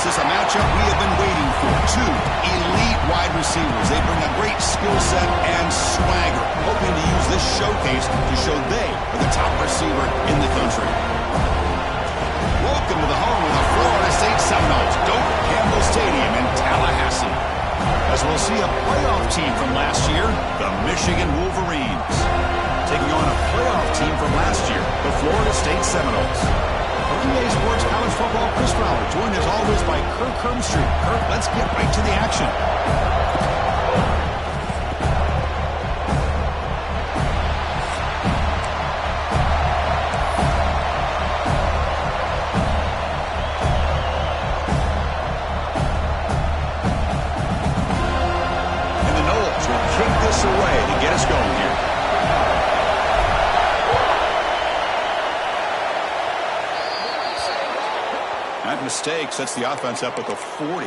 This is a matchup we have been waiting for. Two elite wide receivers. They bring a great skill set and swagger, hoping to use this showcase to show they are the top receiver in the country. Welcome to the home of the Florida State Seminoles, Doak Campbell Stadium in Tallahassee. As we'll see a playoff team from last year, the Michigan Wolverines, taking on a playoff team from last year, the Florida State Seminoles. For EA Sports College Football, Chris Fowler, joined as always by Kirk Hermstreet. Kirk, let's get right to the action. And the Noles will kick this away to get us going here. That mistake sets the offense up at the 40.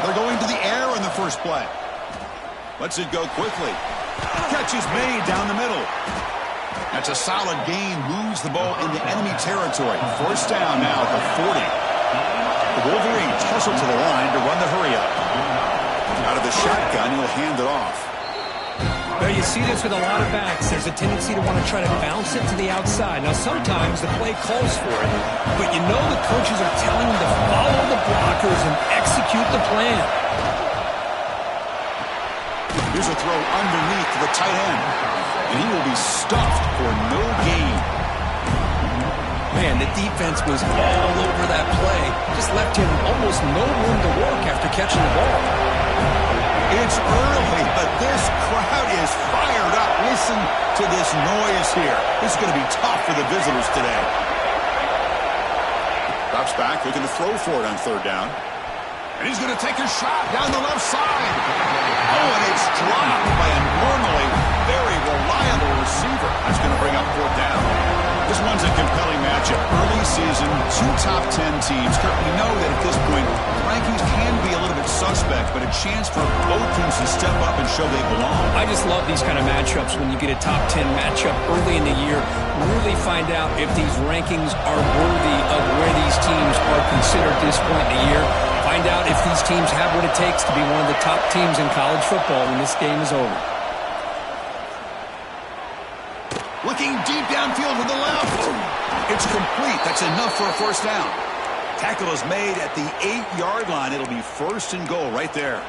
They're going to the air in the first play. Lets it go quickly. Catch is made down the middle. That's a solid gain, moves the ball into enemy territory. First down now at the 40. The Wolverines tussle to the line to run the hurry-up. Out of the shotgun, he'll hand it off. Well, you see this with a lot of backs. There's a tendency to want to try to bounce it to the outside. Now, sometimes the play calls for it, but you know the coaches are telling them to follow the blockers and execute the plan. Here's a throw underneath to the tight end. And he will be stuffed for no gain. Man, the defense was all over that play. Just left him almost no room to work after catching the ball. It's early, but this crowd is fired up. Listen to this noise here. This is going to be tough for the visitors today. Drops back, looking to throw for it on third down. And he's going to take a shot down the left side. Oh, and it's dropped by a normally very reliable receiver. That's going to bring up fourth down. This one's a compelling matchup. Early season, two top 10 teams. Kirk, we know that at this point, rankings can be a little bit suspect, but a chance for both teams to step up and show they belong. I just love these kind of matchups when you get a top 10 matchup early in the year. Really find out if these rankings are worthy of where these teams are considered at this point in the year. Find out if these teams have what it takes to be one of the top teams in college football when this game is over. Looking deep downfield to the left. It's complete. That's enough for a first down. Tackle is made at the 8-yard line. It'll be first and goal right there.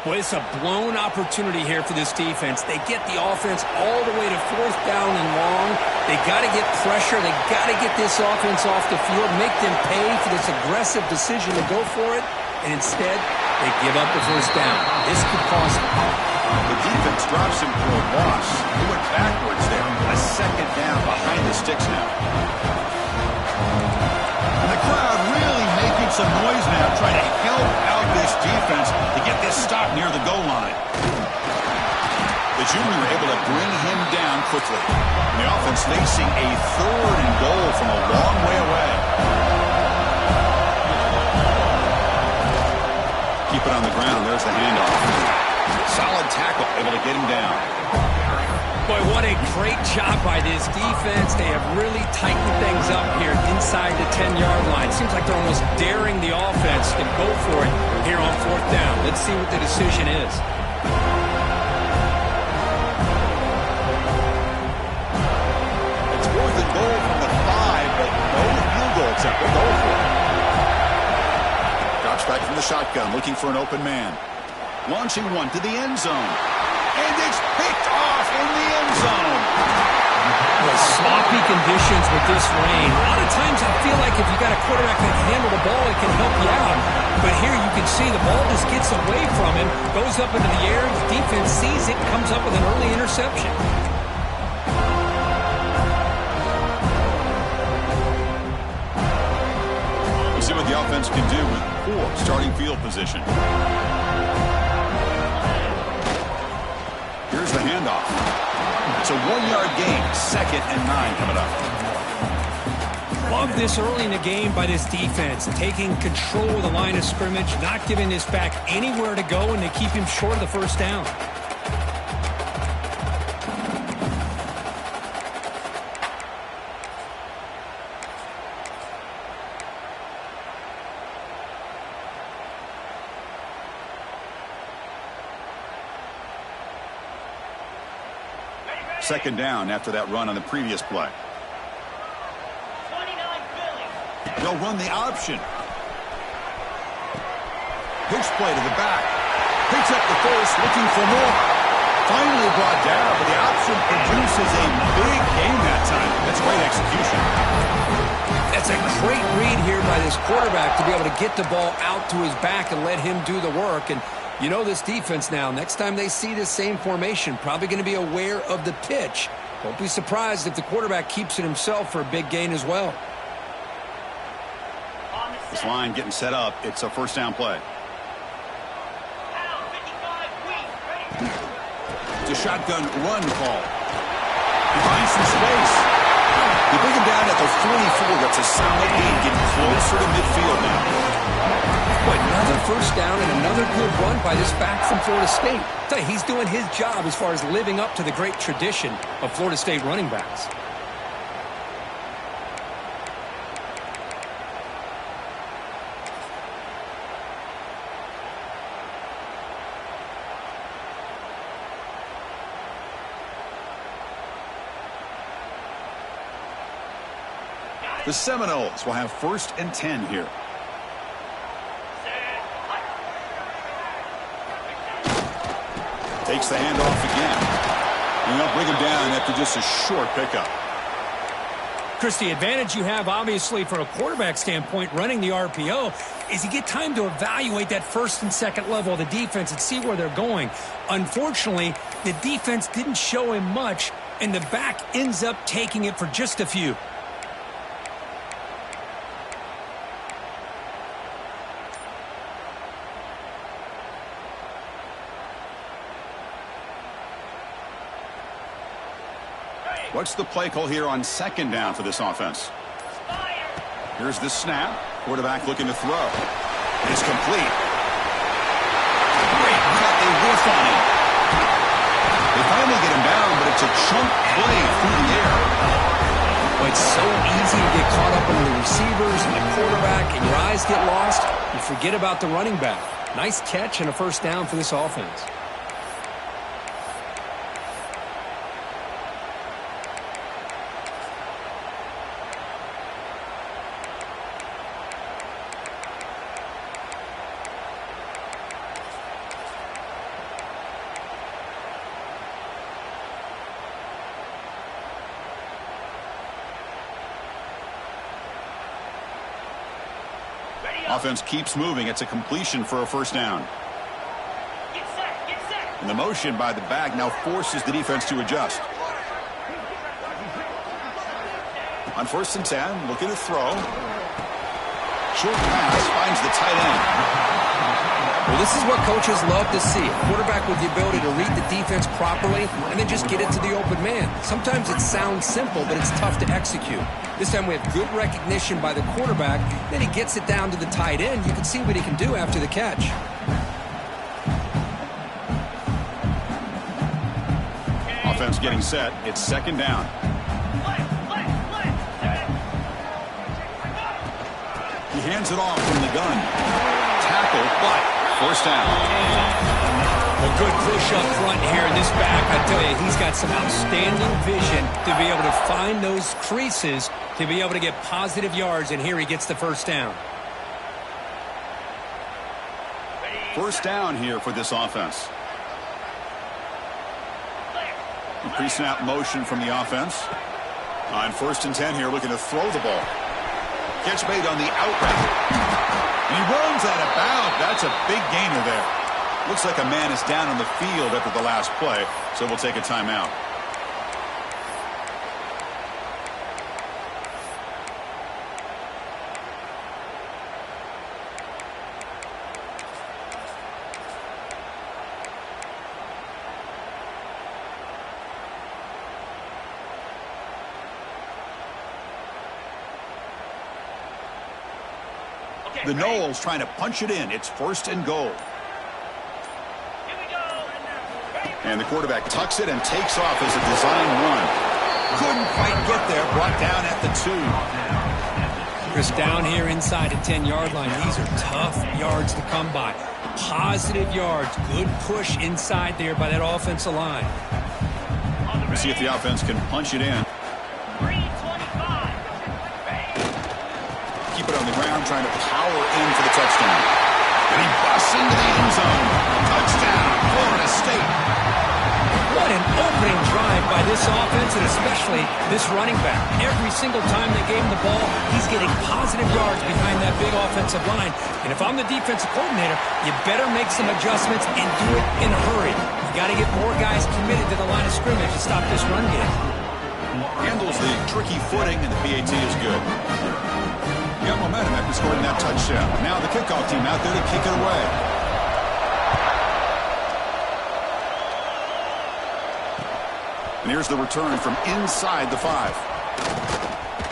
Well, it's a blown opportunity here for this defense. They get the offense all the way to fourth down and long. They got to get pressure. They got to get this offense off the field, make them pay for this aggressive decision to go for it. And instead, they give up the first down. This could cost them. The defense drops him for a loss. He went backwards there. A second down behind the sticks now. And the crowd really making some noise now, trying to help out this defense to get this stop near the goal line. The junior able to bring him down quickly. And the offense facing a third and goal from a long way away. Keep it on the ground. There's the handoff. Solid tackle, able to get him down. Boy, what a great job by this defense. They have really tightened things up here inside the 10-yard line. Seems like they're almost daring the offense to go for it here on fourth down. Let's see what the decision is. It's fourth and goal from the 5, but no field goal attempt. They'll go for it. Drops back from the shotgun, looking for an open man. Launching one to the end zone. And it's picked off in the end zone. Well, sloppy conditions with this rain. A lot of times I feel like if you got a quarterback that can handle the ball, it can help you out. But here you can see the ball just gets away from him, goes up into the air, the defense sees it, comes up with an early interception. We'll see what the offense can do with poor starting field position. Here's the handoff. It's a 1-yard gain. 2nd and 9 coming up. Love this early in the game by this defense, taking control of the line of scrimmage, not giving this back anywhere to go, and they keep him short of the first down. Second down after that run on the previous play. They'll run the option. Pitch play to the back. Picks up the first, looking for more. Finally brought down, but the option produces a big gain that time. That's great execution. That's a great read here by this quarterback to be able to get the ball out to his back and let him do the work. And you know this defense now, next time they see this same formation, probably going to be aware of the pitch. Won't be surprised if the quarterback keeps it himself for a big gain as well. This line getting set up. It's a first down play. It's a shotgun run call. He finds some space. They bring him down at the 44. That's a solid gain, getting closer to midfield now. Boy, another first down and another good run by this back from Florida State. I tell you, he's doing his job as far as living up to the great tradition of Florida State running backs. The Seminoles will have 1st and 10 here. Takes the handoff again. And they'll bring him down after just a short pickup. Chris, the advantage you have, obviously, from a quarterback standpoint, running the RPO, is you get time to evaluate that first and second level of the defense and see where they're going. Unfortunately, the defense didn't show him much, and the back ends up taking it for just a few. What's the play call here on 2nd down for this offense? Here's the snap. Quarterback looking to throw. It's complete. Great cut. They whiff on him. They finally get him down, but it's a chunk play through the air. Well, it's so easy to get caught up on the receivers and the quarterback, and your eyes get lost. You forget about the running back. Nice catch and a first down for this offense. Offense keeps moving. It's a completion for a first down. Get set. And the motion by the back now forces the defense to adjust. On 1st and 10, looking to throw. Short pass finds the tight end. Well, this is what coaches love to see. A quarterback with the ability to read the defense properly and then just get it to the open man. Sometimes it sounds simple, but it's tough to execute. This time we have good recognition by the quarterback. Then he gets it down to the tight end. You can see what he can do after the catch. Offense getting set. It's 2nd down. He hands it off from the gun. Tackle, but first down. A good push up front here in this back. I tell you, he's got some outstanding vision to be able to find those creases to be able to get positive yards, and here he gets the first down. First down here for this offense. Pre-snap motion from the offense. On 1st and 10 here, looking to throw the ball. Catch made on the out route. And he runs out of bounds. That's a big gainer there. Looks like a man is down on the field after the last play, so we'll take a timeout. The Noles trying to punch it in. It's 1st and goal. Here we go. And the quarterback tucks it and takes off as a design run. Couldn't quite get there. Brought down at the 2. Chris, down here inside the 10-yard line, these are tough yards to come by. Positive yards. Good push inside there by that offensive line. Let's see if the offense can punch it in. 3:25. Keep it on the ground, trying to power in for the touchdown. And he busts into the end zone. Touchdown, Florida State. What an opening drive by this offense, and especially this running back. Every single time they gave him the ball, he's getting positive yards behind that big offensive line. And if I'm the defensive coordinator, you better make some adjustments and do it in a hurry. You got to get more guys committed to the line of scrimmage to stop this run game. Handles the tricky footing, and the PAT is good. Got momentum after scoring that touchdown. Now the kickoff team out there to kick it away. And here's the return from inside the 5.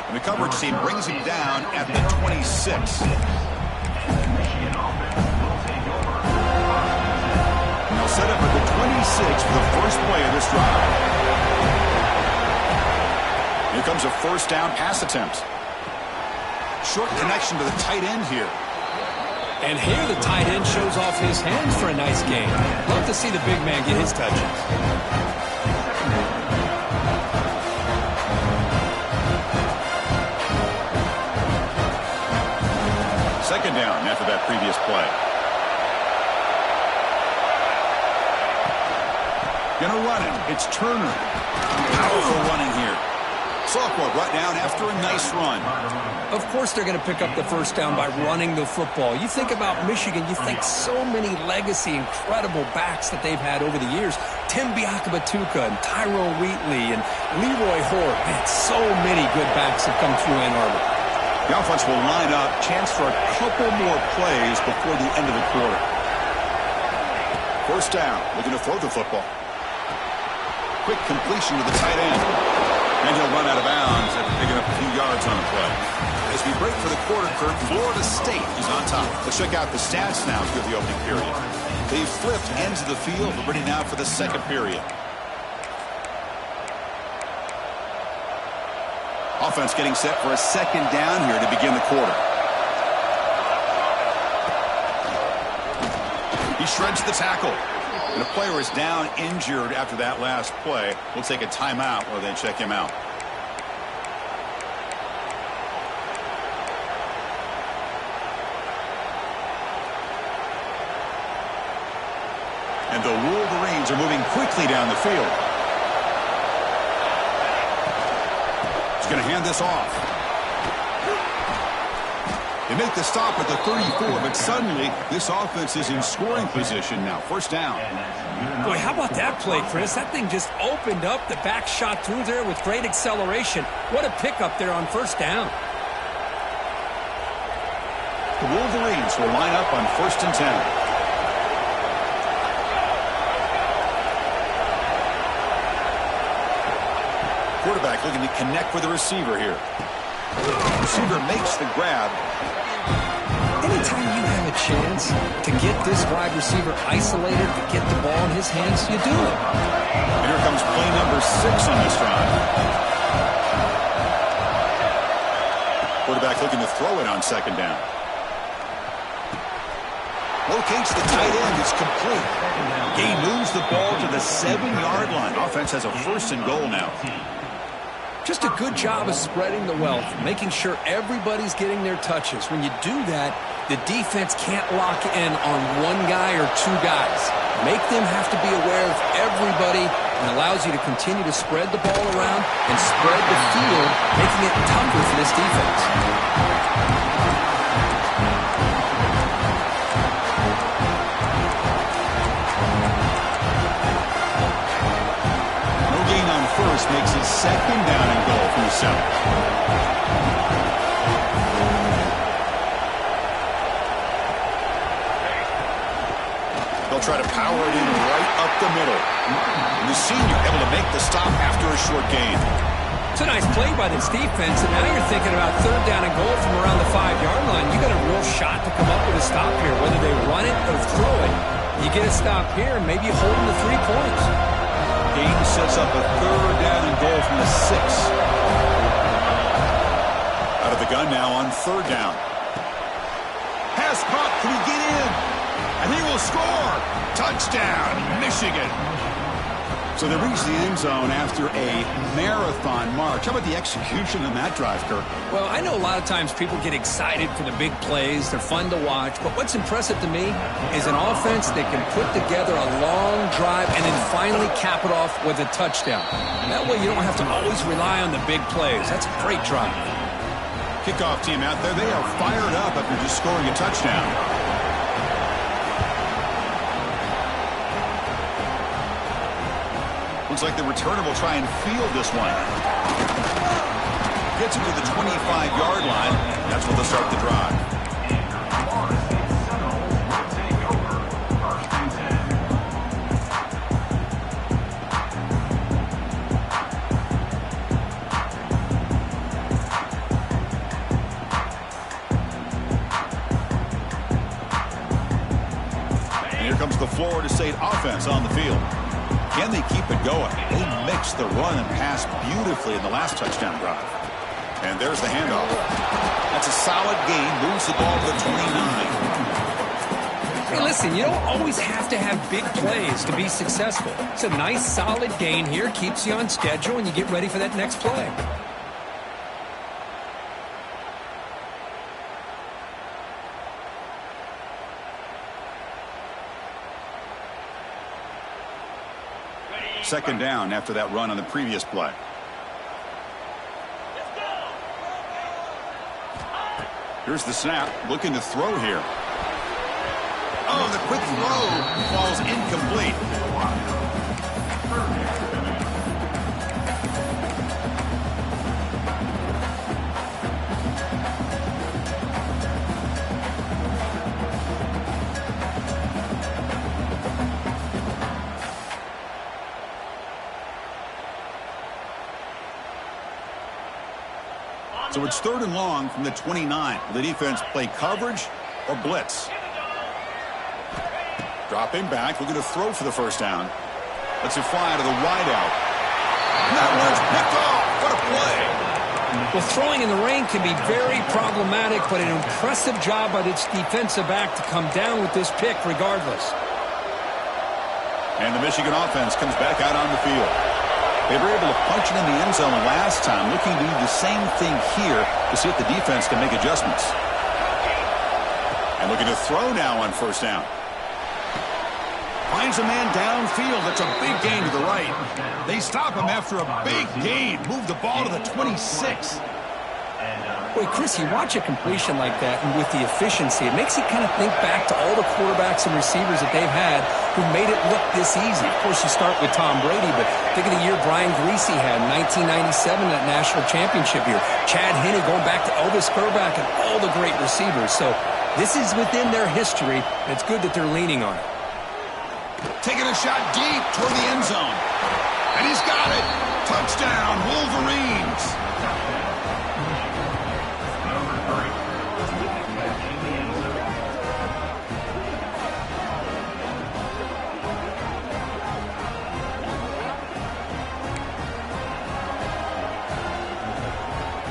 And the coverage team brings him down at the 26. And they'll set up at the 26 for the first play of this drive. Here comes a 1st down pass attempt. Short connection to the tight end here. And here the tight end shows off his hands for a nice game. Love to see the big man get his touches. 2nd down after that previous play. Gonna run it. It's Turner. Powerful running here. Sophomore brought down after a nice run. Of course they're going to pick up the 1st down by running the football. You think about Michigan, you think so many legacy, incredible backs that they've had over the years. Tim Biakabatuka and Tyrone Wheatley and Leroy Hoare. Man, so many good backs have come through Ann Arbor. The offense will line up. Chance for a couple more plays before the end of the quarter. 1st down. Looking to throw the football. Quick completion to the tight end. And he'll run out of bounds after picking up a few yards on the play. As we break for the quarter, Kurt, Florida State is on top. Let's check out the stats now through the opening period. They've flipped ends of the field. We're ready now for the 2nd period. Offense getting set for a 2nd down here to begin the quarter. He shreds the tackle. And a player is down injured after that last play. We'll take a timeout while they check him out. And the Wolverines are moving quickly down the field. He's going to hand this off. They make the stop at the 34, but suddenly this offense is in scoring position now. 1st down. Boy, how about that play, Chris? That thing just opened up. The back shot through there with great acceleration. What a pickup there on 1st down. The Wolverines will line up on 1st and 10. Quarterback looking to connect with the receiver here. Receiver makes the grab. Anytime you have a chance to get this wide receiver isolated, to get the ball in his hands, you do it. And here comes play number 6 on this drive. Quarterback looking to throw it on 2nd down. Locates the tight end. It's complete. He moves the ball to the 7-yard line. Offense has a 1st and goal now. Just a good job of spreading the wealth, making sure everybody's getting their touches. When you do that, the defense can't lock in on one guy or 2 guys. Make them have to be aware of everybody and allows you to continue to spread the ball around and spread the field, making it tougher for this defense. First makes it 2nd down and goal from the 7. They'll try to power it in right up the middle. And the senior able to make the stop after a short gain. It's a nice play by this defense, and now you're thinking about third down and goal from around the 5-yard line. You got a real shot to come up with a stop here, whether they run it or throw it. You get a stop here, and maybe you hold them to 3 points. Game sets up a third down and goal from the 6. Out of the gun now on third down. Pass caught. Can he get in? And he will score. Touchdown, Michigan. So they reach the end zone after a marathon march. How about the execution on that drive, Kirk? Well, I know a lot of times people get excited for the big plays. They're fun to watch. But what's impressive to me is an offense that can put together a long drive and then finally cap it off with a touchdown. That way you don't have to always rely on the big plays. That's a great drive. Kickoff team out there. They are fired up after just scoring a touchdown. Looks like the returner will try and field this one. Gets it to the 25-yard line. That's where they'll start the drive. And here comes the Florida State offense on the field. Can they keep it going? They mixed the run and pass beautifully in the last touchdown drive. And there's the handoff. That's a solid gain. Moves the ball to the 29. Hey, listen, you don't always have to have big plays to be successful. It's a nice, solid gain here. Keeps you on schedule, and you get ready for that next play. Second down after that run on the previous play. Here's the snap. Looking to throw here. Oh, the quick throw falls incomplete. So it's third and long from the 29. Will the defense play coverage or blitz? Dropping back, looking to throw for the first down. Lets it fly to the wideout. That one's picked off. What a play. Well, throwing in the rain can be very problematic, but an impressive job by this defensive back to come down with this pick regardless. And the Michigan offense comes back out on the field. They were able to punch it in the end zone last time, looking to do the same thing here to see if the defense can make adjustments. And looking to throw now on first down. Finds a man downfield. That's a big gain to the right. They stop him after a big gain. Move the ball to the 26. Boy, Chris, you watch a completion like that, and with the efficiency, it makes you kind of think back to all the quarterbacks and receivers that they've had who made it look this easy. Of course, you start with Tom Brady, but think of the year Brian Greasy had in 1997, that national championship year. Chad Henne going back to Elvis Grbac and all the great receivers. So this is within their history, and it's good that they're leaning on it. Taking a shot deep toward the end zone. And he's got it. Touchdown, Wolverines.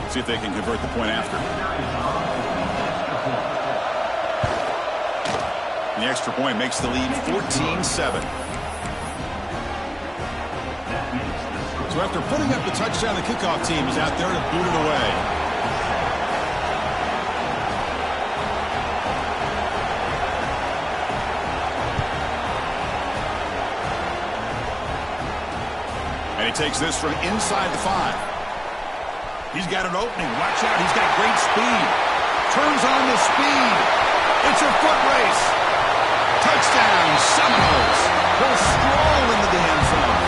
See if they can convert the point after. The extra point makes the lead 14-7. So after putting up the touchdown, the kickoff team is out there to boot it away. And he takes this from inside the 5. He's got an opening. Watch out. He's got great speed. Turns on the speed. It's a foot race. Touchdown, Seminoles. He'll stroll into the end zone.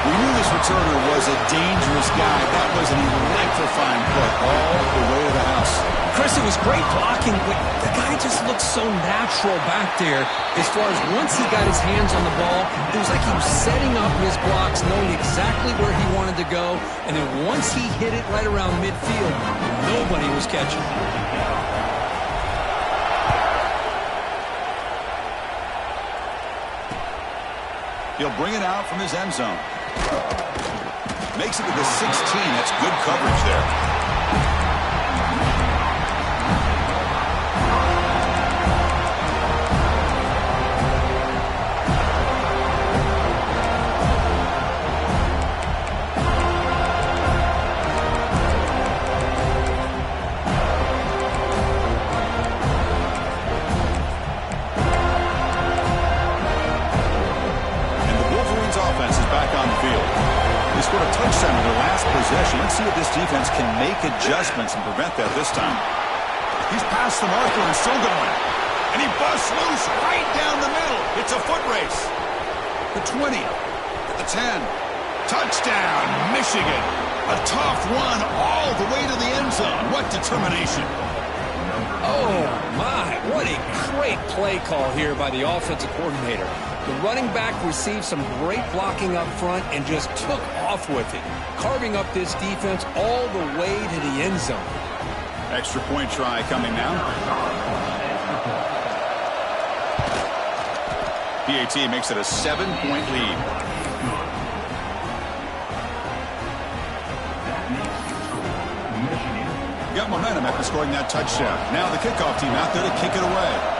We knew this returner was a dangerous guy. That was an electrifying play all the way to the house. Chris, it was great blocking, but the guy just looked so natural back there as far as once he got his hands on the ball, it was like he was setting up his blocks, knowing exactly where he wanted to go, and then once he hit it right around midfield, nobody was catching. He'll bring it out from his end zone. Makes it to the 16. That's good coverage there. Scored a touchdown in their last possession. Let's see if this defense can make adjustments and prevent that this time. He's past the marker and still going. And he busts loose right down the middle. It's a foot race. The 20, the 10. Touchdown, Michigan. A tough one all the way to the end zone. What determination. Oh, my. What a great play call here by the offensive coordinator. The running back received some great blocking up front and just took off with it, carving up this defense all the way to the end zone. Extra point try coming now. PAT makes it a 7-point lead. Got momentum after scoring that touchdown. Now the kickoff team out there to kick it away.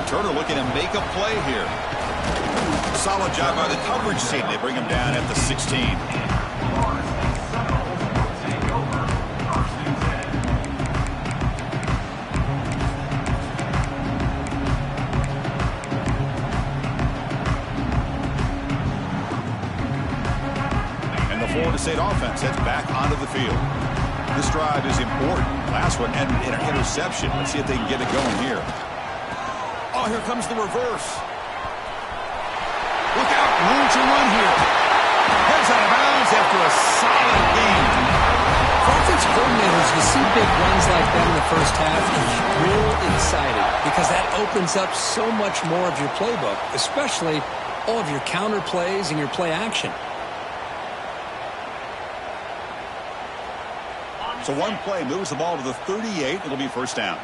Turner looking to make a play here. Solid job by the coverage team. They bring him down at the 16. And the Florida State offense heads back onto the field. This drive is important. Last one ended in an interception. Let's see if they can get it going here. Oh, here comes the reverse. Look out, room to run here. Heads out of bounds after a solid game. For offensive coordinators, you see big runs like that in the first half, and you're real excited because that opens up so much more of your playbook, especially all of your counter plays and your play action. So one play moves the ball to the 38. It'll be first down.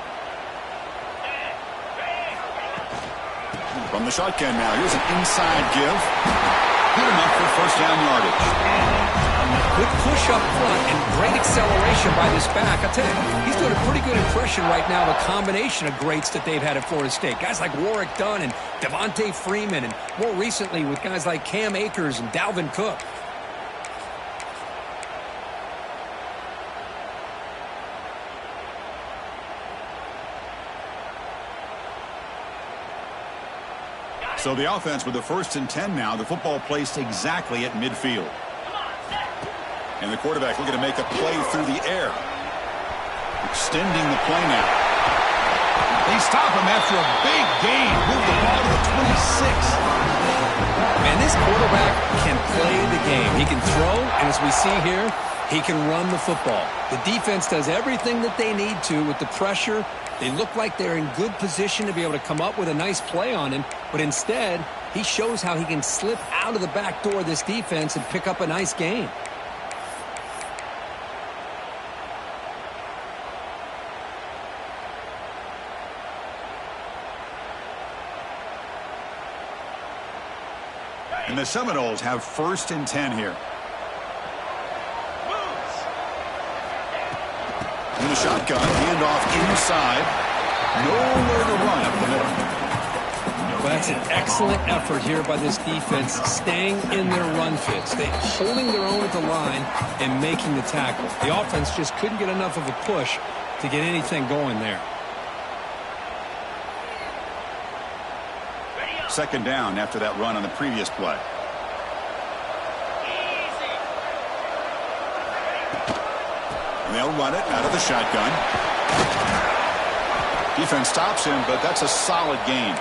From the shotgun now, here's an inside give. Good enough for first down yardage. Good push up front and great acceleration by this back. I tell you, he's doing a pretty good impression right now of a combination of greats that they've had at Florida State. Guys like Warwick Dunn and Devontae Freeman, and more recently with guys like Cam Akers and Dalvin Cook. So the offense with the 1st and 10 now. The football placed exactly at midfield. And the quarterback looking to make a play through the air. Extending the play now. They stop him after a big gain. Move the ball to the 26. Man, this quarterback can play the game. He can throw, and as we see here, he can run the football. The defense does everything that they need to with the pressure. They look like they're in good position to be able to come up with a nice play on him, but instead, he shows how he can slip out of the back door of this defense and pick up a nice gain. And the Seminoles have 1st and 10 here. In the shotgun, handoff inside. Nowhere to run up the middle. Well, that's an excellent effort here by this defense, staying in their run fits. They're holding their own at the line and making the tackle. The offense just couldn't get enough of a push to get anything going there. 2nd down after that run on the previous play. And they'll run it out of the shotgun. Defense stops him, but that's a solid gain.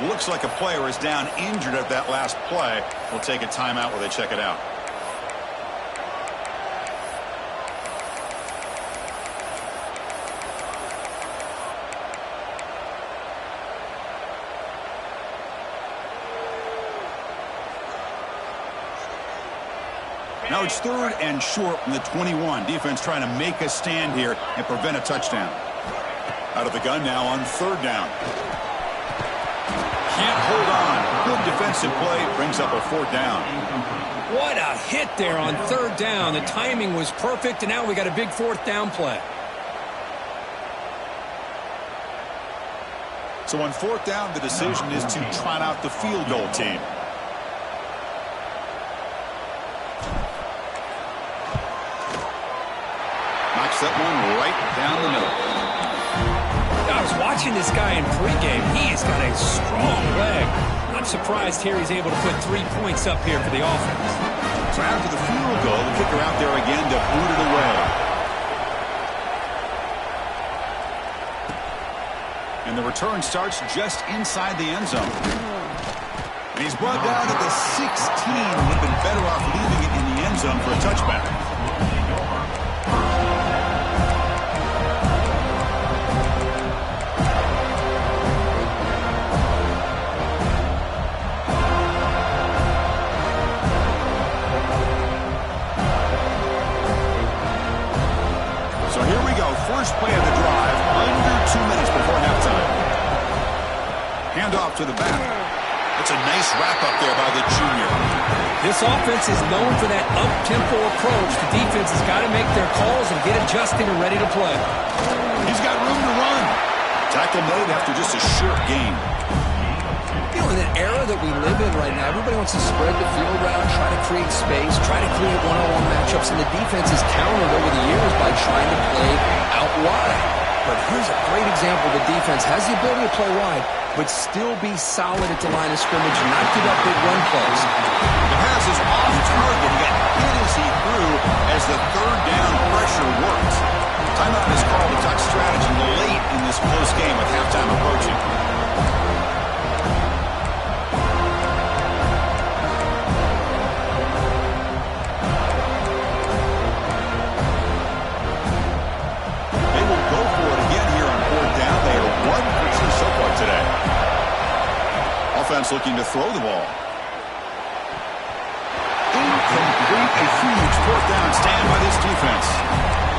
Looks like a player is down injured at that last play. We'll take a timeout while they check it out. Now it's 3rd and short from the 21. Defense trying to make a stand here and prevent a touchdown. Out of the gun now on 3rd down. Can't hold on. Good defensive play. Brings up a 4th down. What a hit there on 3rd down. The timing was perfect, and now we got a big 4th down play. So on 4th down, the decision is to trot out the field goal team. Knocks that one right down the middle. I was watching this guy in pregame. He's got a strong leg. I'm surprised here he's able to put 3 points up here for the offense. So after the field goal, the kicker out there again to boot it away. And the return starts just inside the end zone. And he's brought down at the 16. Would have been better off leaving it in the end zone for a touchback. So here we go. First play of the drive. Under 2 minutes before halftime. Handoff to the back. That's a nice wrap-up there by the junior. This offense is known for that up-tempo approach. The defense has got to make their calls and get adjusted and ready to play. He's got room to run. Tackle made after just a short gain. You know, in an era that we live in right now, everybody wants to spread the field around, try to create space, try to create one-on-one matchups, and the defense is countered over the years by trying to play out wide. But here's a great example. The defense has the ability to play wide, but still be solid at the line of scrimmage and not give up big run plays. The pass is off target. He got hit as he threw as the 3rd down pressure worked. Timeout is called to talk strategy late in this close game with halftime approaching. They will go for it again here on 4th down. They are 1 for 2 so far today. Offense looking to throw the ball. Incomplete, a huge 4th down stand by this defense.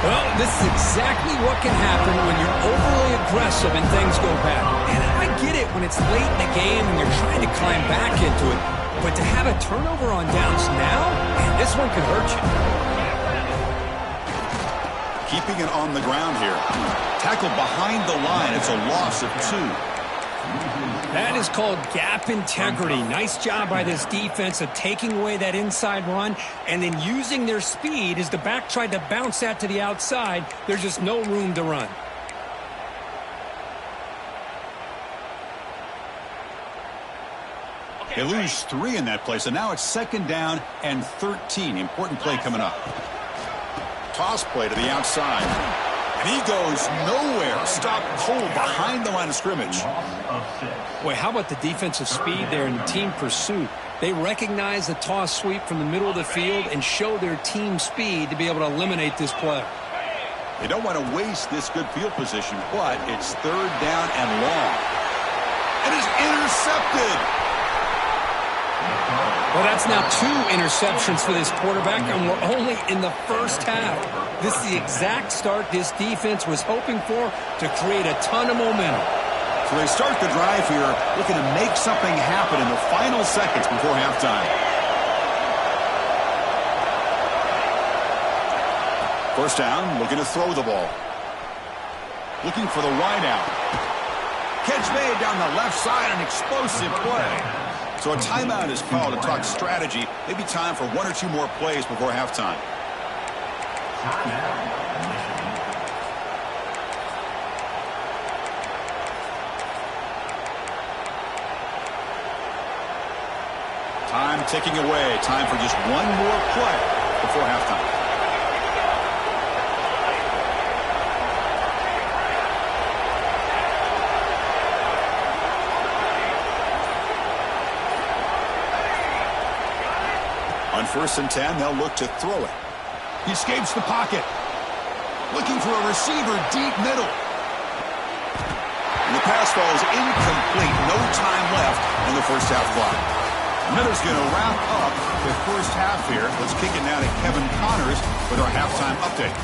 Well, this is exactly what can happen when you're overly aggressive and things go bad. And I get it when it's late in the game and you're trying to climb back into it. But to have a turnover on downs now, man, this one could hurt you. Keeping it on the ground here. Tackled behind the line. It's a loss of 2. That is called gap integrity. Nice job by this defense of taking away that inside run and then using their speed as the back tried to bounce that to the outside. There's just no room to run. They lose 3 in that play, so now it's 2nd down and 13. Important play coming up. Toss play to the outside. And he goes nowhere. Stopped cold behind the line of scrimmage. Boy, how about the defensive speed there in the team pursuit? They recognize the toss sweep from the middle of the field and show their team speed to be able to eliminate this play. They don't want to waste this good field position, but it's 3rd down and long. And it's intercepted. Well, that's now 2 interceptions for this quarterback, and we're only in the first half. This is the exact start this defense was hoping for to create a ton of momentum. So they start the drive here, looking to make something happen in the final seconds before halftime. First down, looking to throw the ball. Looking for the wide out. Catch made down the left side, an explosive play. So a timeout is called to talk strategy. Maybe time for 1 or 2 more plays before halftime. Time ticking away. Time for just 1 more play before halftime. On 1st and 10, they'll look to throw it. He escapes the pocket. Looking for a receiver deep middle. And the pass falls incomplete. No time left in the first half clock. Miller's going to wrap up the first half here. Let's kick it now to Kevin Connors with our halftime update.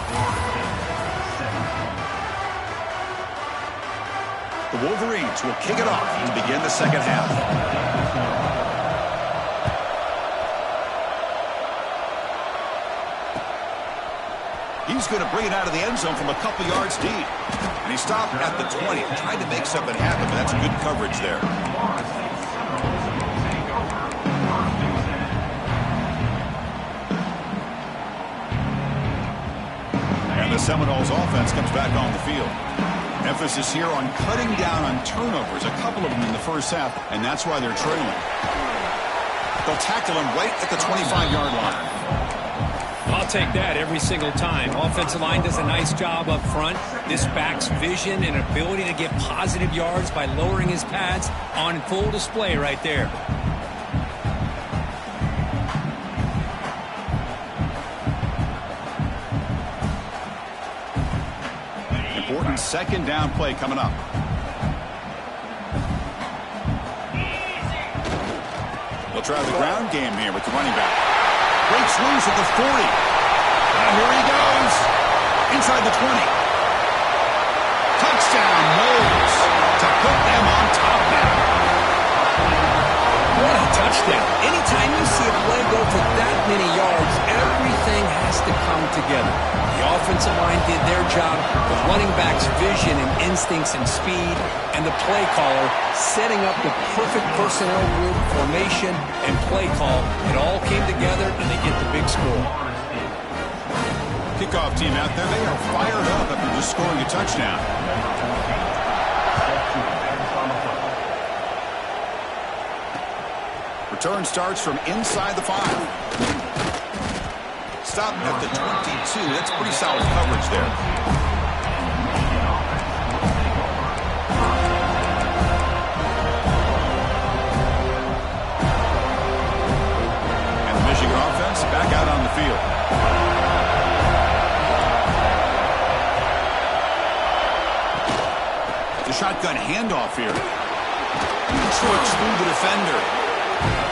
The Wolverines will kick it off to begin the second half. He's going to bring it out of the end zone from a couple yards deep. And he stopped at the 20, trying to make something happen, but that's good coverage there. And the Seminoles offense comes back on the field. Emphasis here on cutting down on turnovers, a couple of them in the first half, and that's why they're trailing. They'll tackle him right at the 25-yard line. I'll take that every single time. Offensive line does a nice job up front. This back's vision and ability to get positive yards by lowering his pads on full display right there. Important second down play coming up. They'll try the ground game here with the running back. Breaks loose at the 40. And here he goes. Inside the 20. Touchdown, Moles, to put them on top now. What a touchdown. Anytime you see a play go for that many yards, everything has to come together. The offensive line did their job, the running back's vision and instincts and speed, and the play caller setting up the perfect personnel group, formation, and play call. It all came together, and they get the big score. Kickoff team out there, they are fired up after just scoring a touchdown. Return starts from inside the 5. Stop at the 22. That's pretty solid coverage there. And the Michigan offense back out on the field. The shotgun handoff here. Schwartz through the defender.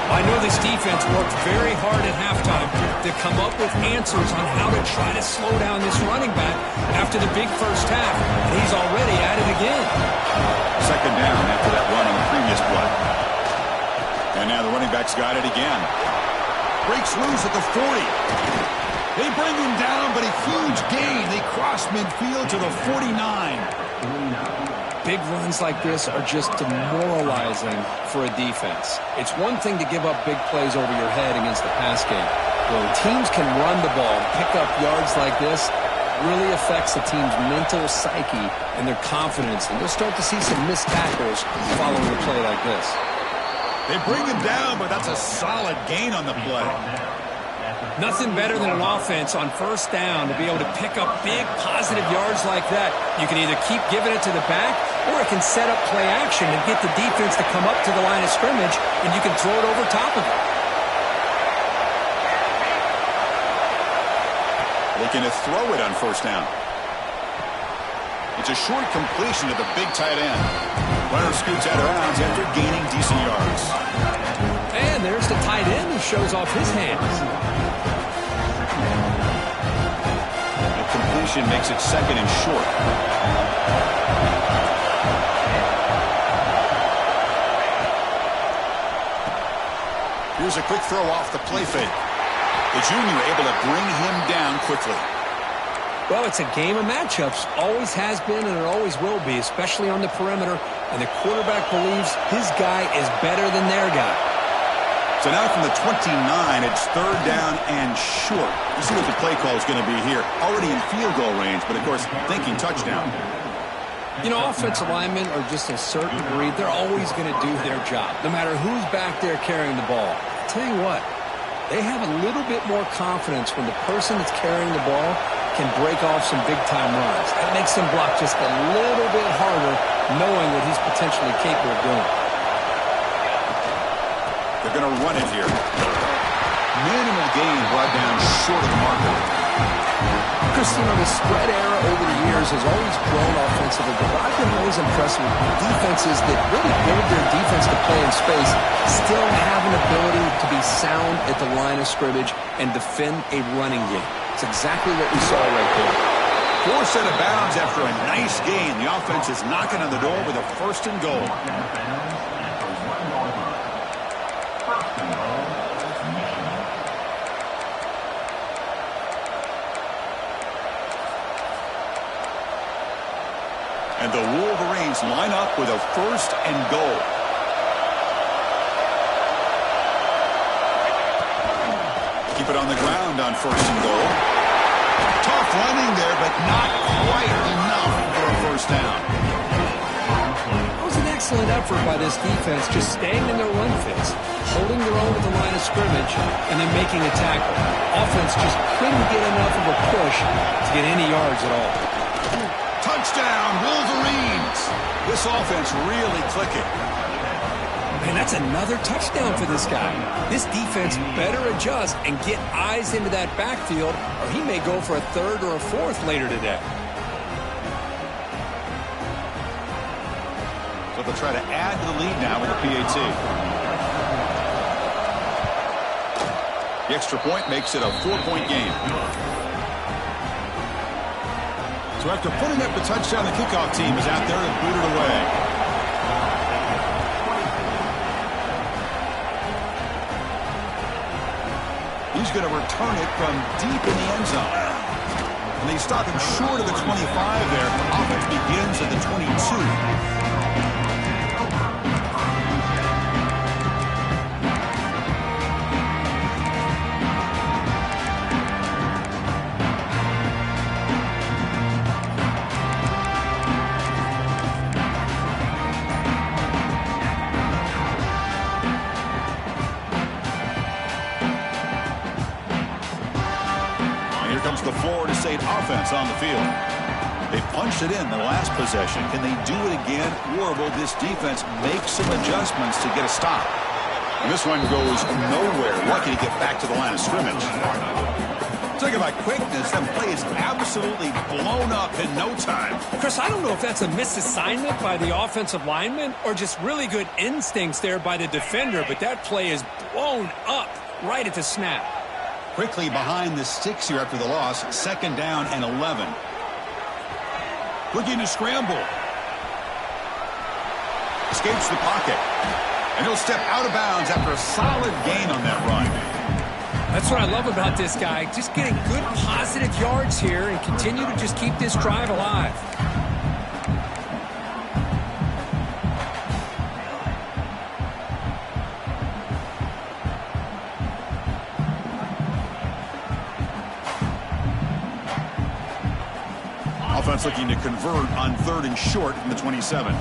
I know this defense worked very hard at halftime to come up with answers on how to try to slow down this running back after the big first half, and he's already at it again. Second down after that run on the previous play. And now the running back's got it again. Breaks loose at the 40. They bring him down, but a huge gain. They cross midfield to the 49. Big runs like this are just demoralizing for a defense. It's one thing to give up big plays over your head against the pass game. When teams can run the ball and pick up yards like this, it really affects the team's mental psyche and their confidence. And you'll start to see some missed tackles following a play like this. They bring him down, but that's a solid gain on the play. Nothing better than an offense on first down to be able to pick up big positive yards like that. You can either keep giving it to the back, or it can set up play action and get the defense to come up to the line of scrimmage, and you can throw it over top of it. Looking to throw it on first down. It's a short completion to the big tight end. Runner scoots out of bounds after gaining decent yards. And there's the tight end who shows off his hands. The completion makes it second and short. Here's a quick throw off the play fake. The junior able to bring him down quickly. Well, it's a game of matchups. Always has been and it always will be, especially on the perimeter. And the quarterback believes his guy is better than their guy. So now from the 29, it's third down and short. You see what the play call is going to be here. Already in field goal range, but of course thinking touchdown. You know, offensive linemen are just a certain breed. They're always going to do their job, no matter who's back there carrying the ball. I'll tell you what, they have a little bit more confidence when the person that's carrying the ball can break off some big-time runs. That makes them block just a little bit harder, knowing what he's potentially capable of doing. They're going to run it here. Minimal gain brought down short of the marker. Chris, the spread era over the years has always grown offensively, but what I've been always impressed with defenses that really build their defense to play in space still have an ability to be sound at the line of scrimmage and defend a running game. It's exactly what we saw right there. Forced out of bounds after a nice gain. The offense is knocking on the door with a 1st and goal. And the Wolverines line up with a 1st and goal. Keep it on the ground on 1st and goal. Tough running there, but not quite enough for a 1st down. That was an excellent effort by this defense, just staying in their run fits, holding their own at the line of scrimmage, and then making a tackle. Offense just couldn't get enough of a push to get any yards at all. Touchdown, Wolverines! This offense really clicking. And that's another touchdown for this guy. This defense better adjust and get eyes into that backfield, or he may go for a 3rd or a 4th later today. So they'll try to add to the lead now with the PAT. The extra point makes it a 4-point game. So after putting up the touchdown, the kickoff team is out there to boot it away. He's going to return it from deep in the end zone. And they stop him short of the 25 there. Offense begins at the 22. The Florida State offense on the field. They punched it in the last possession. Can they do it again, or will this defense make some adjustments to get a stop? And this one goes nowhere. Lucky to get back to the line of scrimmage. Talking about quickness, that play is absolutely blown up in no time. Chris, I don't know if that's a misassignment by the offensive lineman or just really good instincts there by the defender, but that play is blown up right at the snap. Quickly behind the sticks here after the loss. 2nd down and 11. Looking to scramble. Escapes the pocket. And he'll step out of bounds after a solid gain on that run. That's what I love about this guy. Just getting good positive yards here and continue to just keep this drive alive. Offense looking to convert on 3rd and short from the 27.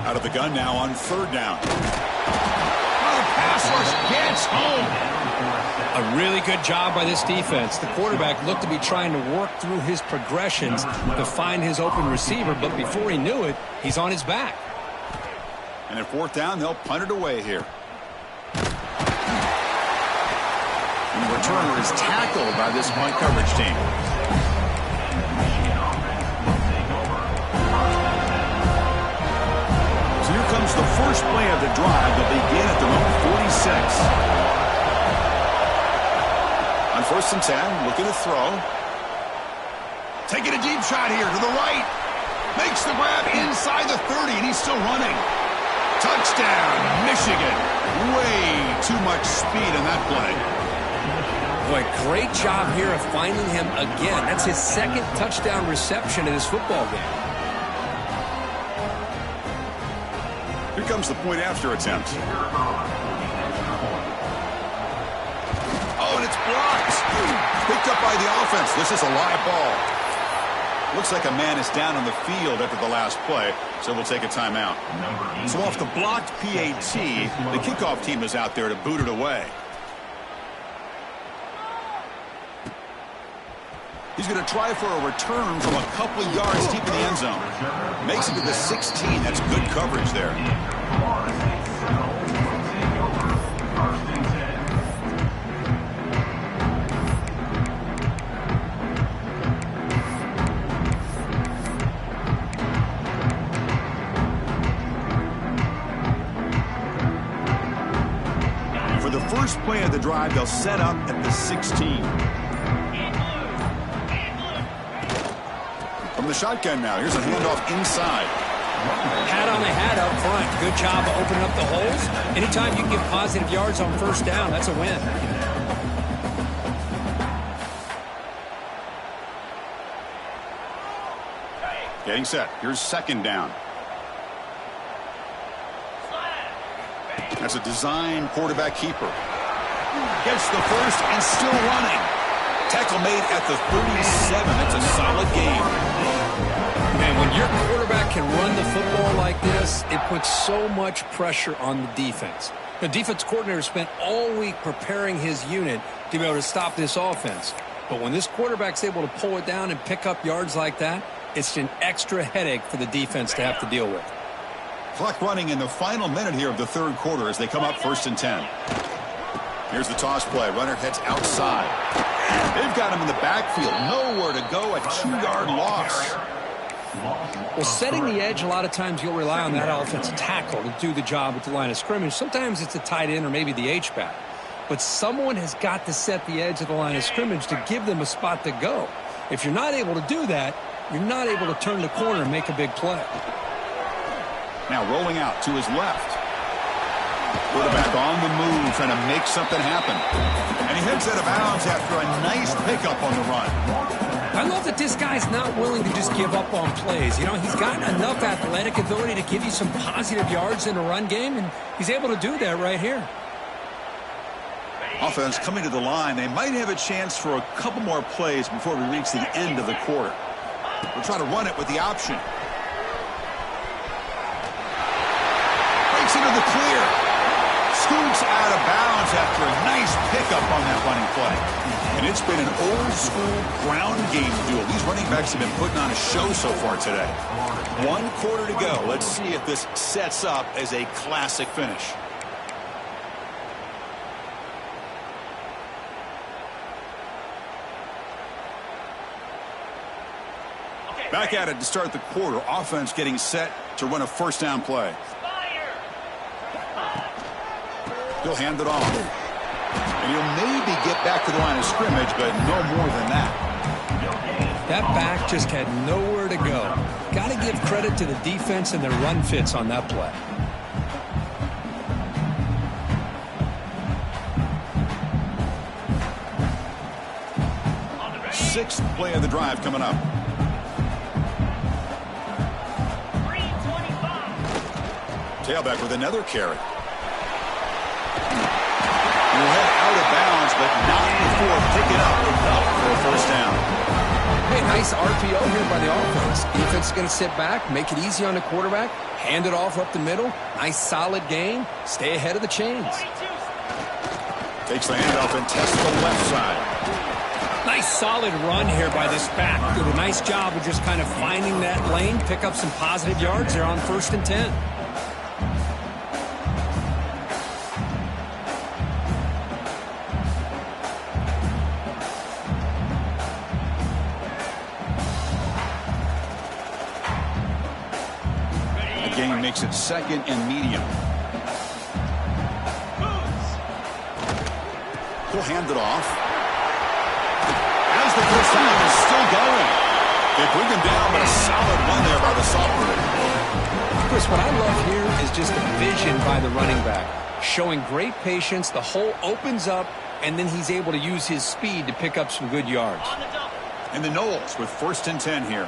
Out of the gun now on 3rd down. Oh, the pass rush gets home. A really good job by this defense. The quarterback looked to be trying to work through his progressions to find his open receiver, but before he knew it, he's on his back. And at 4th down, they'll punt it away here. And the returner is tackled by this punt coverage team. So here comes the first play of the drive that begin at their own 46. On 1st and 10, looking to throw. Taking a deep shot here to the right. Makes the grab inside the 30, and he's still running. Touchdown, Michigan. Way too much speed in that play. Boy, great job here of finding him again. That's his 2nd touchdown reception in this football game. Here comes the point after attempt. Oh, and it's blocked. Picked up by the offense. This is a live ball. Looks like a man is down on the field after the last play, so we'll take a timeout. So off the blocked PAT, the kickoff team is out there to boot it away. He's going to try for a return from a couple of yards deep in the end zone. Makes it to the 16. That's good coverage there. first play of the drive, they'll set up at the 16. From the shotgun now, here's a handoff inside. Hat on the hat up front. Good job of opening up the holes. Anytime you can get positive yards on first down, that's a win. Getting set. Here's second down. That's a design quarterback keeper. Gets the first and still running. Tackle made at the 37. It's a solid game. Man, when your quarterback can run the football like this, it puts so much pressure on the defense. The defense coordinator spent all week preparing his unit to be able to stop this offense. But when this quarterback's able to pull it down and pick up yards like that, it's an extra headache for the defense to have to deal with. Clock running in the final minute here of the third quarter as they come up 1st and 10. Here's the toss play. Runner heads outside. They've got him in the backfield. Nowhere to go. A 2-yard loss. Well, setting the edge, a lot of times you'll rely on that offensive tackle to do the job at the line of scrimmage. Sometimes it's a tight end or maybe the H-back. But someone has got to set the edge of the line of scrimmage to give them a spot to go. If you're not able to do that, you're not able to turn the corner and make a big play. Now rolling out to his left. Quarterback on the move, trying to make something happen. And he heads out of bounds after a nice pickup on the run. I love that this guy's not willing to just give up on plays. You know, he's got enough athletic ability to give you some positive yards in the run game, and he's able to do that right here. Offense coming to the line. They might have a chance for a couple more plays before we reach the end of the quarter. We'll try to run it with the option. Breaks into the clear. Scoots out of bounds after a nice pickup on that running play. And it's been an old-school ground game duel. These running backs have been putting on a show so far today. 1 quarter to go. Let's see if this sets up as a classic finish. Back at it to start the quarter. Offense getting set to run a first down play. He'll hand it off. And he'll maybe get back to the line of scrimmage, but no more than that. That back just had nowhere to go. Got to give credit to the defense and their run fits on that play. Sixth play of the drive coming up. Tailback with another carry. He'll head out of bounds, but not before picking up enough for a first down. Hey, nice RPO here by the offense. Defense is going to sit back, make it easy on the quarterback, hand it off up the middle. Nice solid gain. Stay ahead of the chains. Takes the handoff and tests the left side. Nice solid run here by this back. Did a nice job of just kind of finding that lane, pick up some positive yards there on 1st and 10. Game makes it 2nd and medium. He'll hand it off. As the first down is still going. They bring him down, but a solid run there by the sophomore. Chris, what I love here is just the vision by the running back. Showing great patience. The hole opens up, and then he's able to use his speed to pick up some good yards. And the Knowles with 1st and 10 here.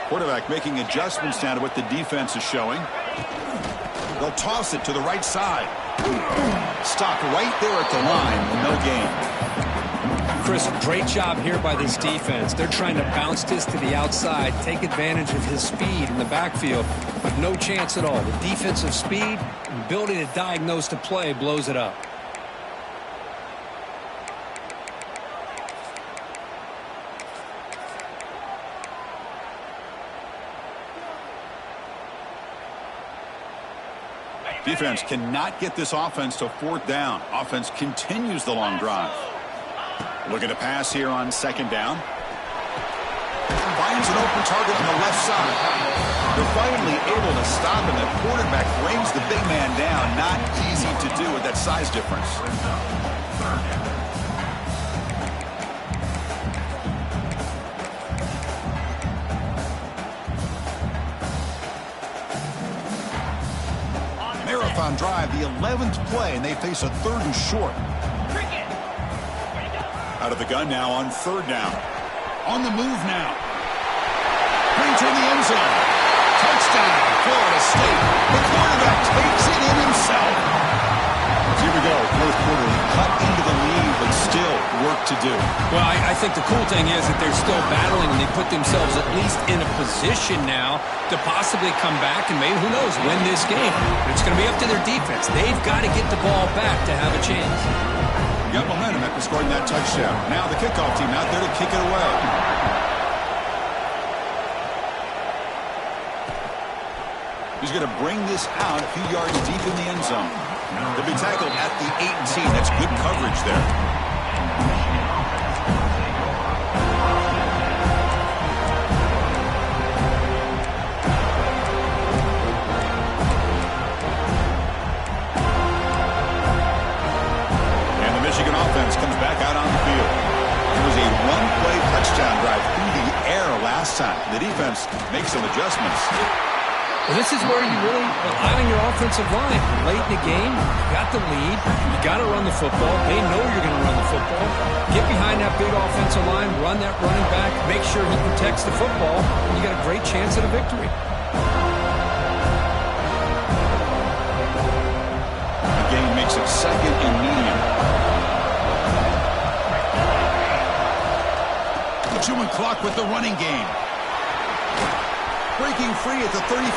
Quarterback making adjustments down to what the defense is showing. They'll toss it to the right side. Stopped right there at the line. No gain. Chris, great job here by this defense. They're trying to bounce this to the outside, take advantage of his speed in the backfield, but no chance at all. The defensive speed, ability to diagnose the play, blows it up. Defense cannot get this offense to 4th down. Offense continues the long drive. Looking to pass here on 2nd down. finds an open target on the left side. They're finally able to stop him. The quarterback brings the big man down. Not easy to do with that size difference. Marathon drive, the 11th play, and they face a 3rd and short. Out of the gun now on 3rd down. On the move now. Brings in the end zone. Touchdown, Florida State. The quarterback takes it in himself. Here we go, 4th quarter. Cut into the lead, but still work to do. Well, I think the cool thing is that they're still battling, and they put themselves at least in a position now to possibly come back and maybe, who knows, win this game. But it's going to be up to their defense. They've got to get the ball back to have a chance. Got momentum after scoring that touchdown. Now the kickoff team out there to kick it away. He's going to bring this out a few yards deep in the end zone. They'll be tackled at the 18. That's good coverage there. Offense comes back out on the field. It was a one-play touchdown drive through the air last time. The defense makes some adjustments. Well, this is where you really rely on your offensive line. Late in the game, you got the lead. You got to run the football. They know you're going to run the football. Get behind that big offensive line, run that running back, make sure he protects the football, and you got a great chance at a victory. The game makes it 2nd and medium. Chewing clock with the running game. Breaking free at the 35.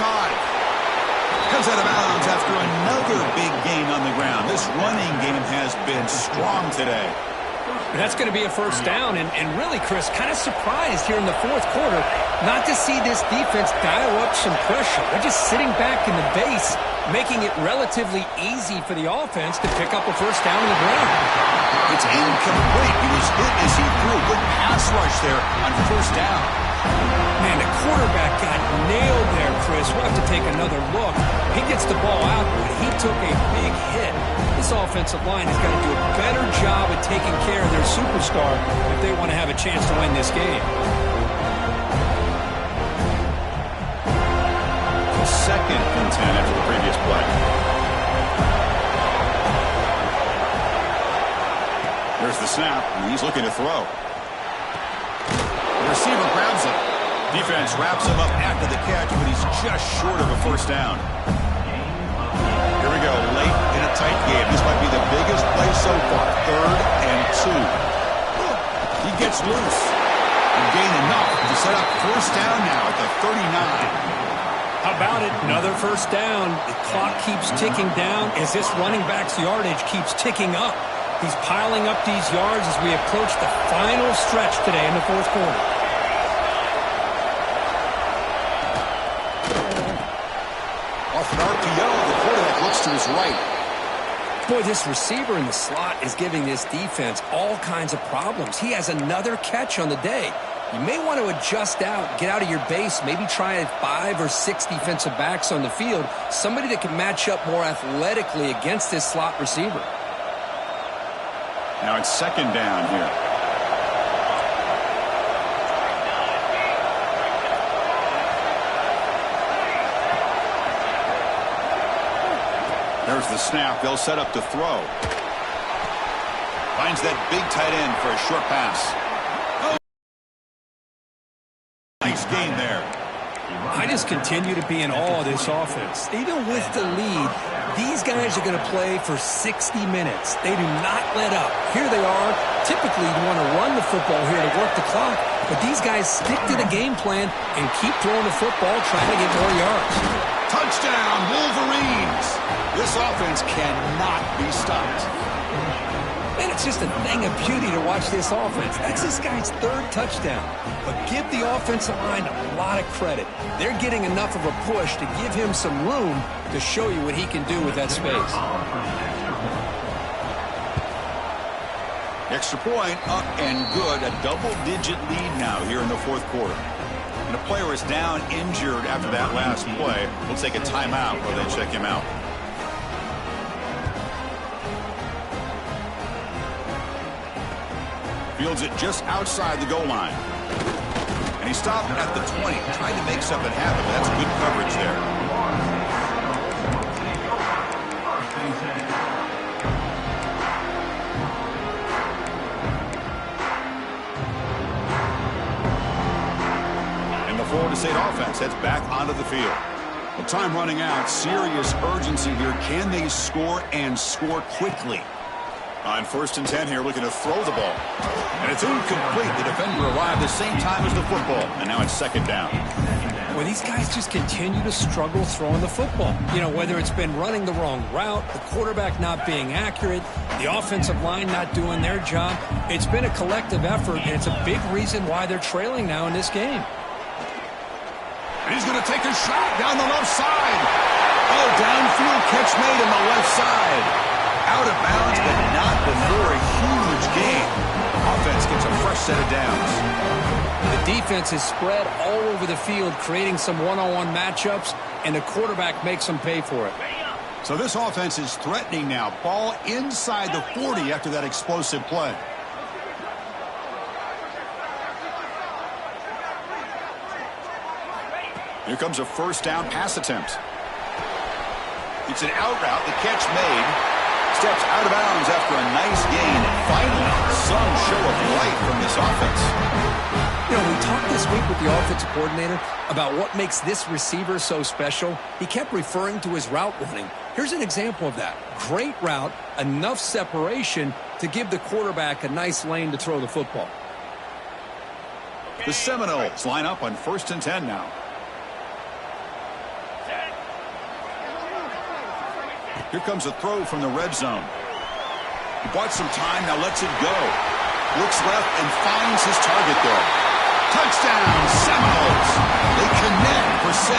Comes out of bounds after another big gain on the ground. This running game has been strong today. That's going to be a 1st down, and really, Chris, kind of surprised here in the 4th quarter not to see this defense dial up some pressure. They're just sitting back in the base, making it relatively easy for the offense to pick up a 1st down on the ground. It's incomplete. He was hit as he threw. Good pass rush there on 1st down. Man, the quarterback got nailed there, Chris. We'll have to take another look. He gets the ball out, but he took a big hit. This offensive line has got to do a better job of taking care of their superstar if they want to have a chance to win this game. 2nd and 10 after the previous play. There's the snap, and he's looking to throw. The receiver grabs him. Defense wraps him up after the catch, but he's just short of a 1st down. Here we go, late in a tight game. This might be the biggest play so far. 3rd and 2. He gets loose and gain enough to set up 1st down now at the 39. How about it? Another 1st down. The clock keeps ticking down as this running back's yardage keeps ticking up. He's piling up these yards as we approach the final stretch today in the 4th quarter. Off an RPO, the quarterback looks to his right. Boy, this receiver in the slot is giving this defense all kinds of problems. He has another catch on the day. You may want to adjust out, get out of your base, maybe try 5 or 6 defensive backs on the field, somebody that can match up more athletically against this slot receiver. Now it's 2nd down here. There's the snap. They'll set up to throw. Finds that big tight end for a short pass. Oh. Nice gain there. I just continue to be in awe of this offense. Even with the lead, these guys are going to play for 60 minutes. They do not let up. Here they are. Typically, you want to run the football here to work the clock, but these guys stick to the game plan and keep throwing the football, trying to get more yards. Touchdown, Wolverines! This offense cannot be stopped. Man, it's just a thing of beauty to watch this offense. That's this guy's 3rd touchdown. But give the offensive line a lot of credit. They're getting enough of a push to give him some room to show you what he can do with that space. Extra point, up and good. A double-digit lead now here in the 4th quarter. And a player is down injured after that last play. We'll take a timeout while they check him out. Fields it just outside the goal line. And he stopped at the 20, trying to make something happen. But that's good coverage there. Florida State offense heads back onto the field. Well, time running out. Serious urgency here. Can they score and score quickly? On 1st and 10 here, looking to throw the ball. And it's incomplete. The defender arrived the same time as the football. And now it's 2nd down. Well, these guys just continue to struggle throwing the football. You know, whether it's been running the wrong route, the quarterback not being accurate, the offensive line not doing their job. It's been a collective effort, and it's a big reason why they're trailing now in this game. And he's going to take a shot down the left side. Oh, downfield catch made on the left side. Out of bounds, but not before a huge gain. Offense gets a fresh set of downs. The defense is spread all over the field, creating some one-on-one matchups, and the quarterback makes them pay for it. So this offense is threatening now. Ball inside the 40 after that explosive play. Here comes a 1st down pass attempt. It's an out route. The catch made. Steps out of bounds after a nice gain. Finally, some show of light from this offense. You know, we talked this week with the offensive coordinator about what makes this receiver so special. He kept referring to his route running. Here's an example of that. Great route, enough separation to give the quarterback a nice lane to throw the football. The Seminoles line up on 1st and 10 now. Here comes a throw from the red zone. He bought some time, now lets it go. Looks left and finds his target there. Touchdown, Seminoles. They connect for 6.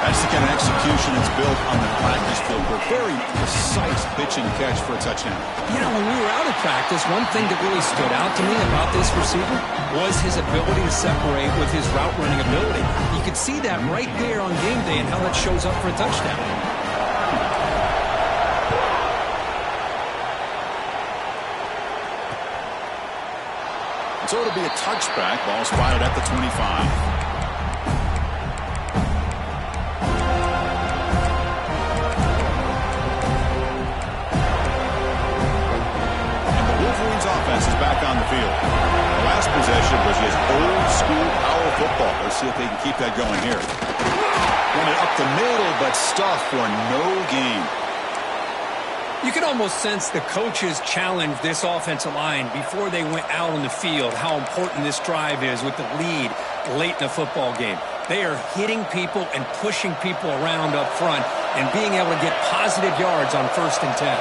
That's the kind of execution that's built on the practice field. A very precise pitch and catch for a touchdown. You know, when we were out of practice, one thing that really stood out to me about this receiver was his ability to separate with his route running ability. You could see that right there on game day and how that shows up for a touchdown. So it'll be a touchback. Ball spotted at the 25. And the Wolverines offense is back on the field. The last possession was just old school power football. Let's see if they can keep that going here. Run it up the middle, but stuffed for no gain. You can almost sense the coaches challenged this offensive line before they went out on the field, how important this drive is with the lead late in the football game. They are hitting people and pushing people around up front and being able to get positive yards on 1st and 10.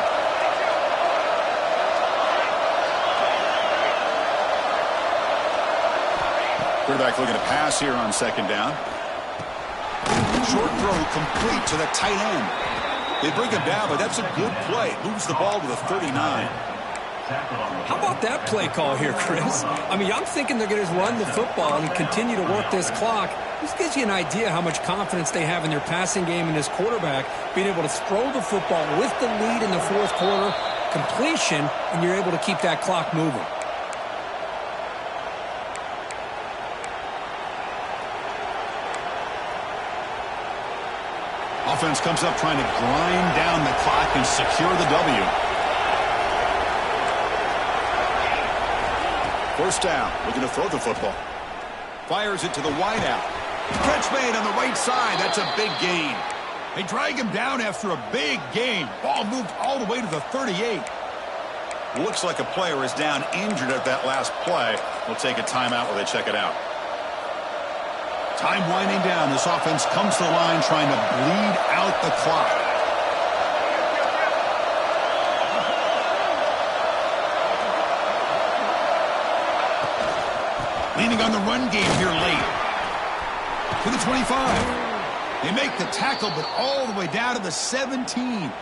Quarterback looking to pass here on 2nd down. Short throw complete to the tight end. They bring him down, but that's a good play. Moves the ball to the 39. How about that play call here, Chris? I mean, I'm thinking they're going to run the football and continue to work this clock. This gives you an idea how much confidence they have in their passing game and this quarterback being able to throw the football with the lead in the 4th quarter, completion, and you're able to keep that clock moving. Offense comes up trying to grind down the clock and secure the W. 1st down, looking to throw the football. Fires it to the wideout. Catch made on the right side. That's a big gain. They drag him down after a big gain. Ball moved all the way to the 38. Looks like a player is down injured at that last play. We'll take a timeout while they check it out. Time winding down. This offense comes to the line trying to bleed out the clock. Leaning on the run game here late. To the 25. They make the tackle, but all the way down to the 17.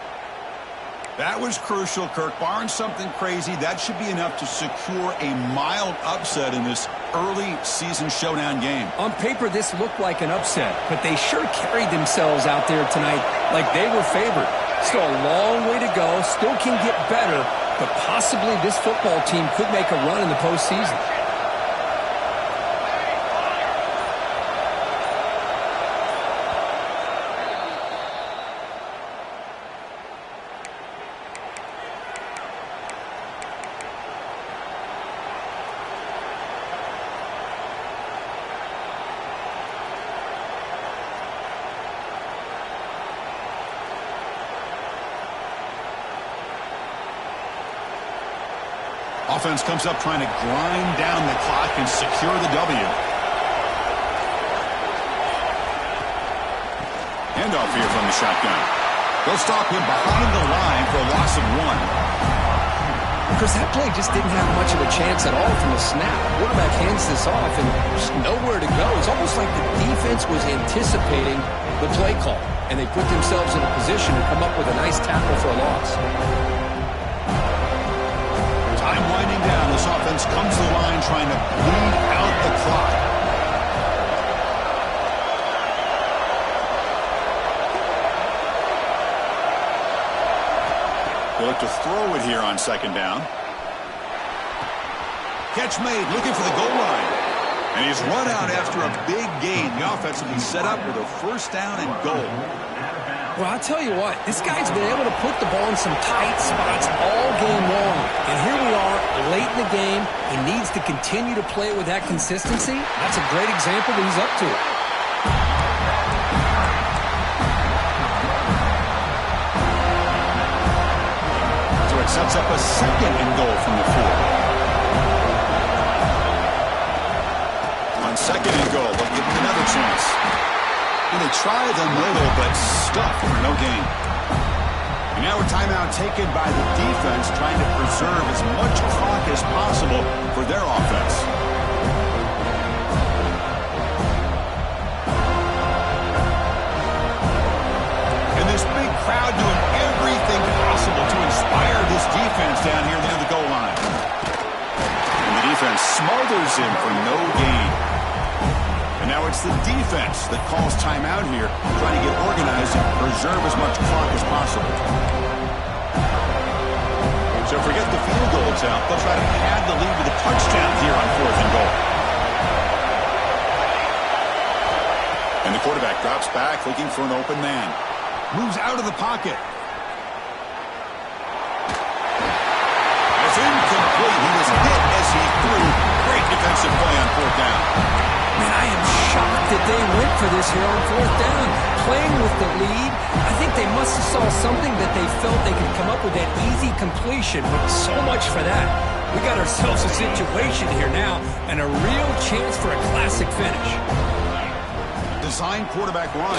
That was crucial, Kirk. Barring something crazy, that should be enough to secure a mild upset in this early season showdown game. On paper, this looked like an upset, but they sure carried themselves out there tonight like they were favored. Still a long way to go, still can get better, but possibly this football team could make a run in the postseason. Offense comes up trying to grind down the clock and secure the W. Handoff here from the shotgun. They'll stop him behind the line for a loss of 1. Because that play just didn't have much of a chance at all from the snap. Quarterback hands this off and there's nowhere to go. It's almost like the defense was anticipating the play call, and they put themselves in a position to come up with a nice tackle for a loss. Time winding down. This offense comes to the line trying to bleed out the clock. They look to throw it here on second down. Catch made, looking for the goal line. And he's run out after a big gain. The offense will be set up with a first down and goal. Well, I'll tell you what, this guy's been able to put the ball in some tight spots all game long. And here we are, late in the game. He needs to continue to play with that consistency. That's a great example that he's up to it. So it sets up a second and goal from the 4. On second and goal, they'll give him another chance. And they try the middle, but stuffed for no gain. And now a timeout taken by the defense, trying to preserve as much clock as possible for their offense. And this big crowd doing everything possible to inspire this defense down here near the goal line. And the defense smothers him for no gain. And now it's the defense that calls timeout here, trying to get organized and preserve as much clock as possible. So forget the field goal attempt. They'll try to pad the lead with a touchdown here on 4th and goal. And the quarterback drops back, looking for an open man. Moves out of the pocket. It's incomplete. He was hit as he threw. Great defensive play on 4th down. Man, I am shocked that they went for this here on 4th down. Playing with the lead, I think they must have saw something that they felt they could come up with that easy completion, but so much for that. We got ourselves a situation here now and a real chance for a classic finish. Design quarterback run.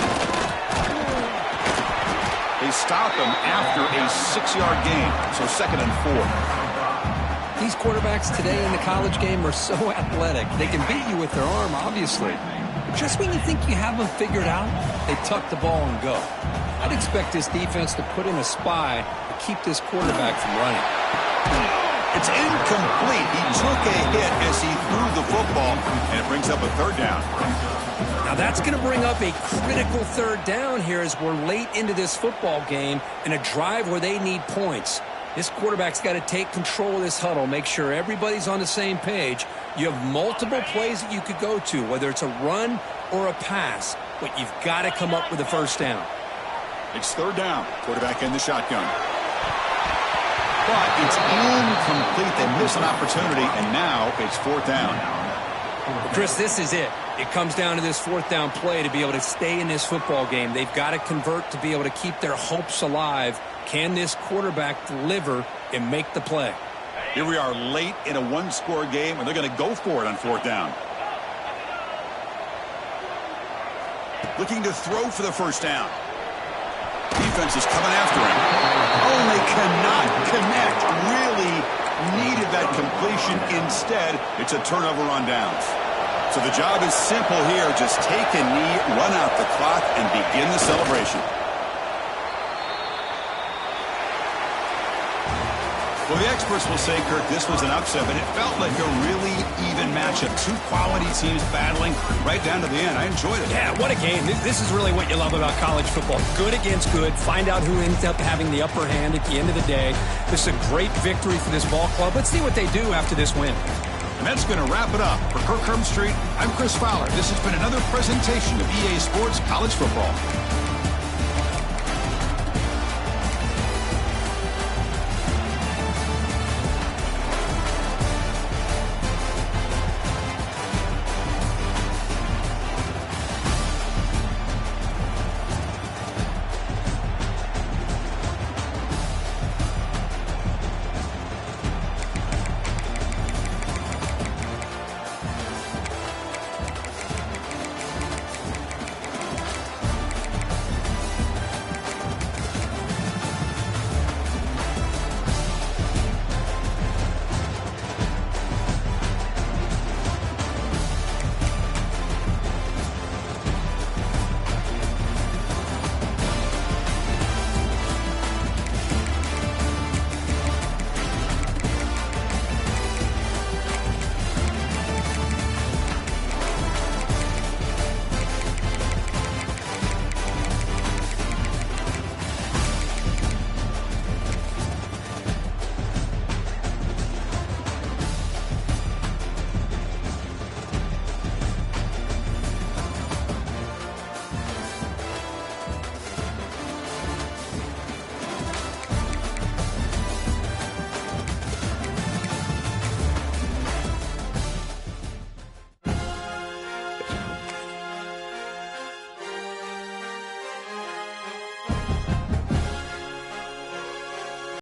They stop him after a 6-yard gain, so 2nd and 4. These quarterbacks today in the college game are so athletic. They can beat you with their arm, obviously. Just when you think you have them figured out, they tuck the ball and go. I'd expect this defense to put in a spy to keep this quarterback from running. It's incomplete. He took a hit as he threw the football, and it brings up a 3rd down. Now that's going to bring up a critical 3rd down here as we're late into this football game in a drive where they need points. This quarterback's got to take control of this huddle, make sure everybody's on the same page. You have multiple plays that you could go to, whether it's a run or a pass, but you've got to come up with a first down. It's 3rd down. Quarterback in the shotgun. But it's incomplete. They miss an opportunity, and now it's 4th down. Well, Chris, this is it. It comes down to this 4th down play to be able to stay in this football game. They've got to convert to be able to keep their hopes alive. Can this quarterback deliver and make the play? Here we are late in a 1-score game, and they're going to go for it on 4th down. Looking to throw for the first down. Defense is coming after him. Oh, they cannot connect. Really needed that completion. Instead, it's a turnover on downs. So the job is simple here. Just take a knee, run out the clock, and begin the celebration. Well, the experts will say, Kirk, this was an upset, but it felt like a really even matchup. Two quality teams battling right down to the end. I enjoyed it. Yeah, what a game. This is really what you love about college football. Good against good. Find out who ends up having the upper hand at the end of the day. This is a great victory for this ball club. Let's see what they do after this win. And that's going to wrap it up. For Kirk Street, I'm Chris Fowler. This has been another presentation of EA Sports College Football.